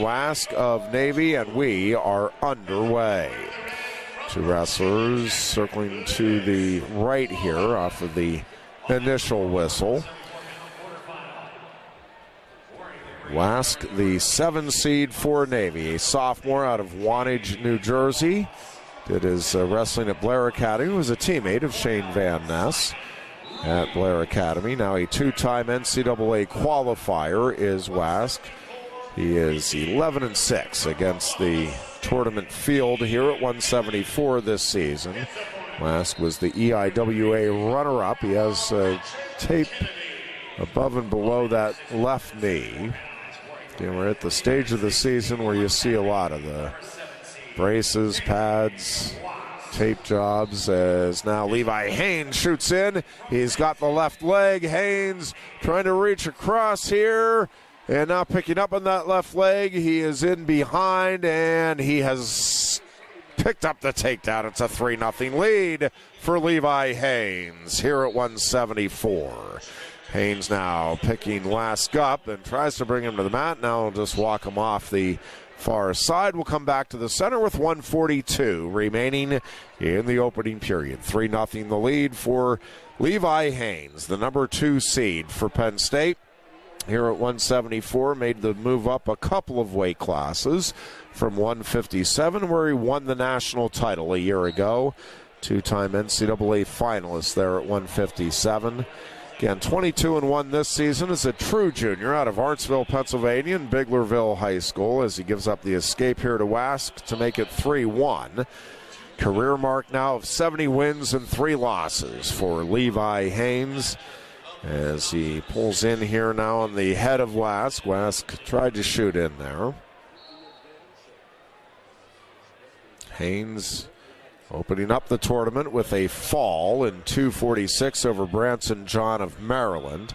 Wask of Navy, and we are underway. Two wrestlers circling to the right here off of the initial whistle. Wask, the 7 seed for Navy, a sophomore out of Wantage, New Jersey. Did his wrestling at Blair Academy, was a teammate of Shane Van Ness at Blair Academy. Now a 2-time NCAA qualifier is Wask. He is 11-6 against the tournament field here at 174 this season. Wask was the EIWA runner-up. He has tape above and below that left knee. And we're at the stage of the season where you see a lot of the braces, pads, tape jobs, as now Levi Haines shoots in. He's got the left leg. Haines trying to reach across here, and now picking up on that left leg. He is in behind, and he has picked up the takedown. It's a 3-0 lead for Levi Haines here at 174. Haines now picking Wask up and tries to bring him to the mat. Now he'll just walk him off the far side. We'll come back to the center with 1:42 remaining in the opening period. 3-0 the lead for Levi Haines, the number 2 seed for Penn State. Here at 174, made the move up a couple of weight classes from 157, where he won the national title a year ago. 2-time NCAA finalist there at 157. Again, 22-1 this season as a true junior out of Hartsville, Pennsylvania, and Biglerville High School, as he gives up the escape here to Wask to make it 3-1. Career mark now of 70 wins and 3 losses for Levi Haines, as he pulls in here now on the head of Wask. Wask tried to shoot in there. Haines opening up the tournament with a fall in 246 over Branson John of Maryland.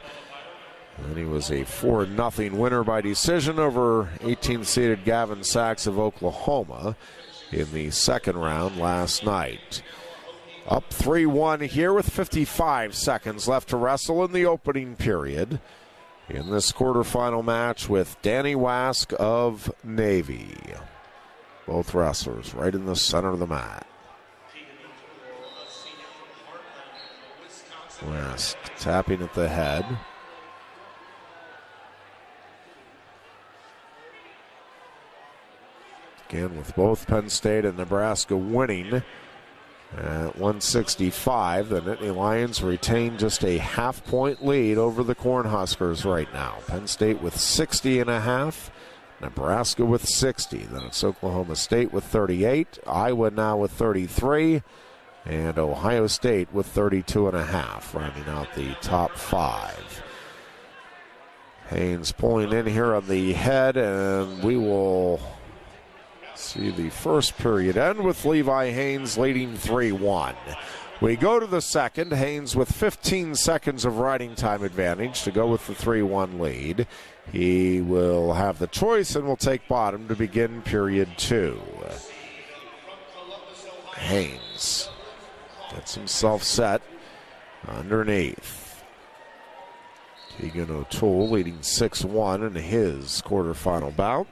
And he was a 4-0 winner by decision over 18-seeded Gavin Sachs of Oklahoma in the second round last night. Up 3-1 here with 55 seconds left to wrestle in the opening period in this quarterfinal match with Danny Wask of Navy. Both wrestlers right in the center of the mat. Wask tapping at the head. Again, with both Penn State and Nebraska winning at 165, the Nittany Lions retain just a half-point lead over the Cornhuskers right now. Penn State with 60.5, Nebraska with 60. Then it's Oklahoma State with 38, Iowa now with 33, and Ohio State with 32.5, rounding out the top 5. Haines pulling in here on the head, and we will see the first period end with Levi Haines leading 3-1. We go to the second. Haines with 15 seconds of riding time advantage to go with the 3-1 lead. He will have the choice and will take bottom to begin period 2. Haines gets himself set underneath. Keegan O'Toole leading 6-1 in his quarterfinal bout.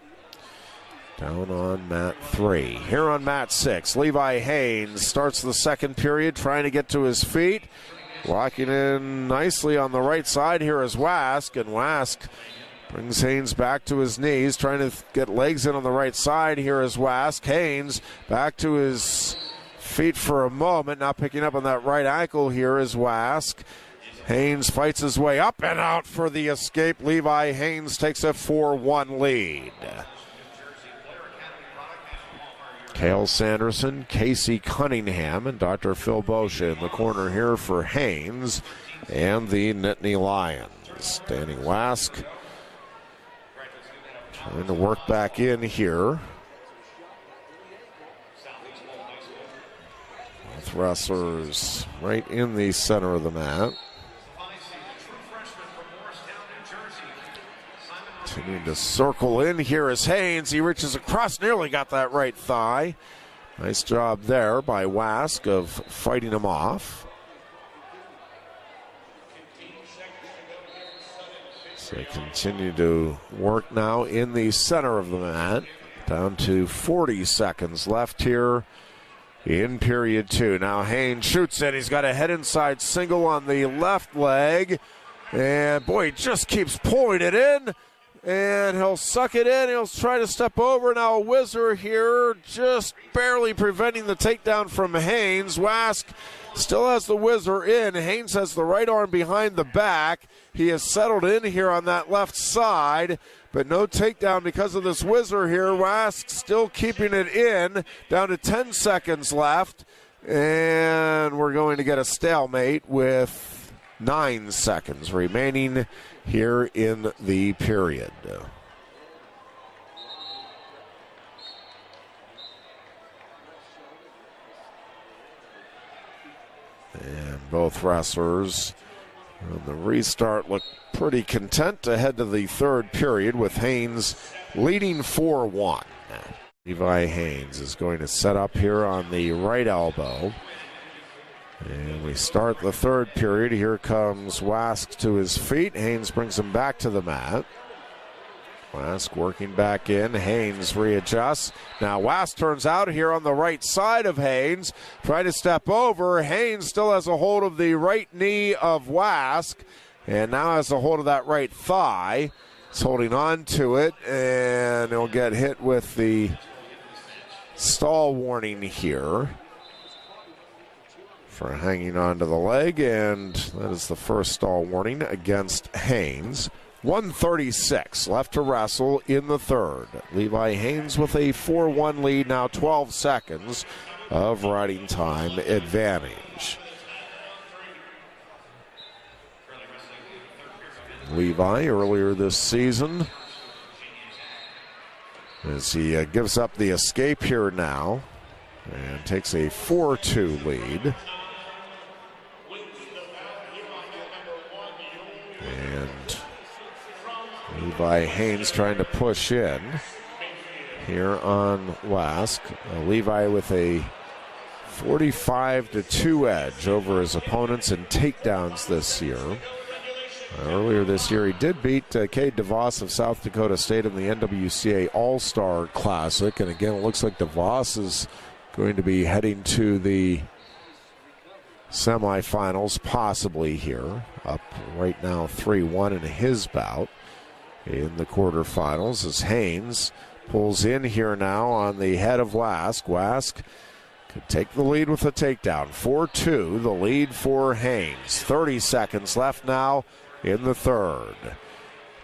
Down on mat 3. Here on mat 6, Levi Haines starts the second period trying to get to his feet. Locking in nicely on the right side here is Wask, and Wask brings Haines back to his knees, trying to get legs in on the right side. Here is Wask. Haines back to his feet for a moment, now picking up on that right ankle. Here is Wask. Haines fights his way up and out for the escape. Levi Haines takes a 4-1 lead. Cale Sanderson, Casey Cunningham, and Dr. Phil Boscia in the corner here for Haines and the Nittany Lions. Danny Wask trying to work back in here. Both wrestlers right in the center of the mat. Continuing to circle in. Here is Haines. He reaches across, nearly got that right thigh. Nice job there by Wask of fighting him off. So they continue to work now in the center of the mat. Down to 40 seconds left here in period 2. Now Haines shoots it. He's got a head inside single on the left leg. And boy, he just keeps pulling it in. And he'll suck it in. He'll try to step over. Now a whizzer here, just barely preventing the takedown from Haines. Wask still has the whizzer in. Haines has the right arm behind the back. He has settled in here on that left side, but no takedown because of this whizzer here. Wask still keeping it in. Down to 10 seconds left. And we're going to get a stalemate with 9 seconds remaining here in the period. And both wrestlers on the restart look pretty content to head to the third period with Haines leading 4-1. Levi Haines is going to set up here on the right elbow. And we start the third period. Here comes Wask to his feet. Haines brings him back to the mat. Wask working back in. Haines readjusts. Now Wask turns out here on the right side of Haines. Trying to step over. Haines still has a hold of the right knee of Wask. And now has a hold of that right thigh. He's holding on to it. And he'll get hit with the stall warning here for hanging on to the leg, and that is the first stall warning against Haines. 1:36 left to wrestle in the third. Levi Haines with a 4-1 lead, now 12 seconds of riding time advantage. Levi earlier this season, as he gives up the escape here now and takes a 4-2 lead. And Levi Haines trying to push in here on Wask. Levi with a 45-2 edge over his opponents in takedowns this year. Earlier this year, he did beat Cade DeVos of South Dakota State in the NWCA All-Star Classic. And again, it looks like DeVos is going to be heading to the semifinals, possibly here. Up right now 3-1 in his bout in the quarterfinals as Haines pulls in here now on the head of Wask. Wask could take the lead with a takedown. 4-2, the lead for Haines. 30 seconds left now in the third.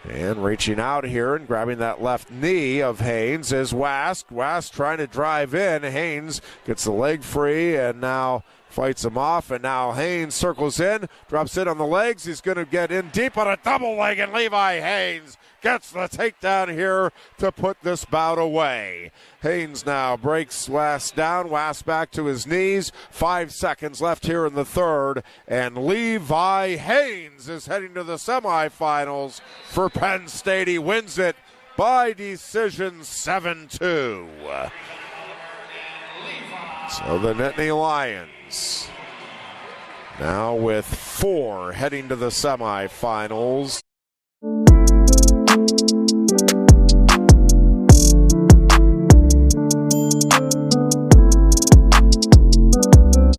And reaching out here and grabbing that left knee of Haines is Wask. Wask trying to drive in. Haines gets the leg free and now fights him off, and now Haines circles in, drops in on the legs. He's going to get in deep on a double leg, and Levi Haines gets the takedown here to put this bout away. Haines now breaks Wask down. Wask back to his knees. 5 seconds left here in the third, and Levi Haines is heading to the semifinals for Penn State. He wins it by decision 7-2. So the Nittany Lions now with 4 heading to the semifinals.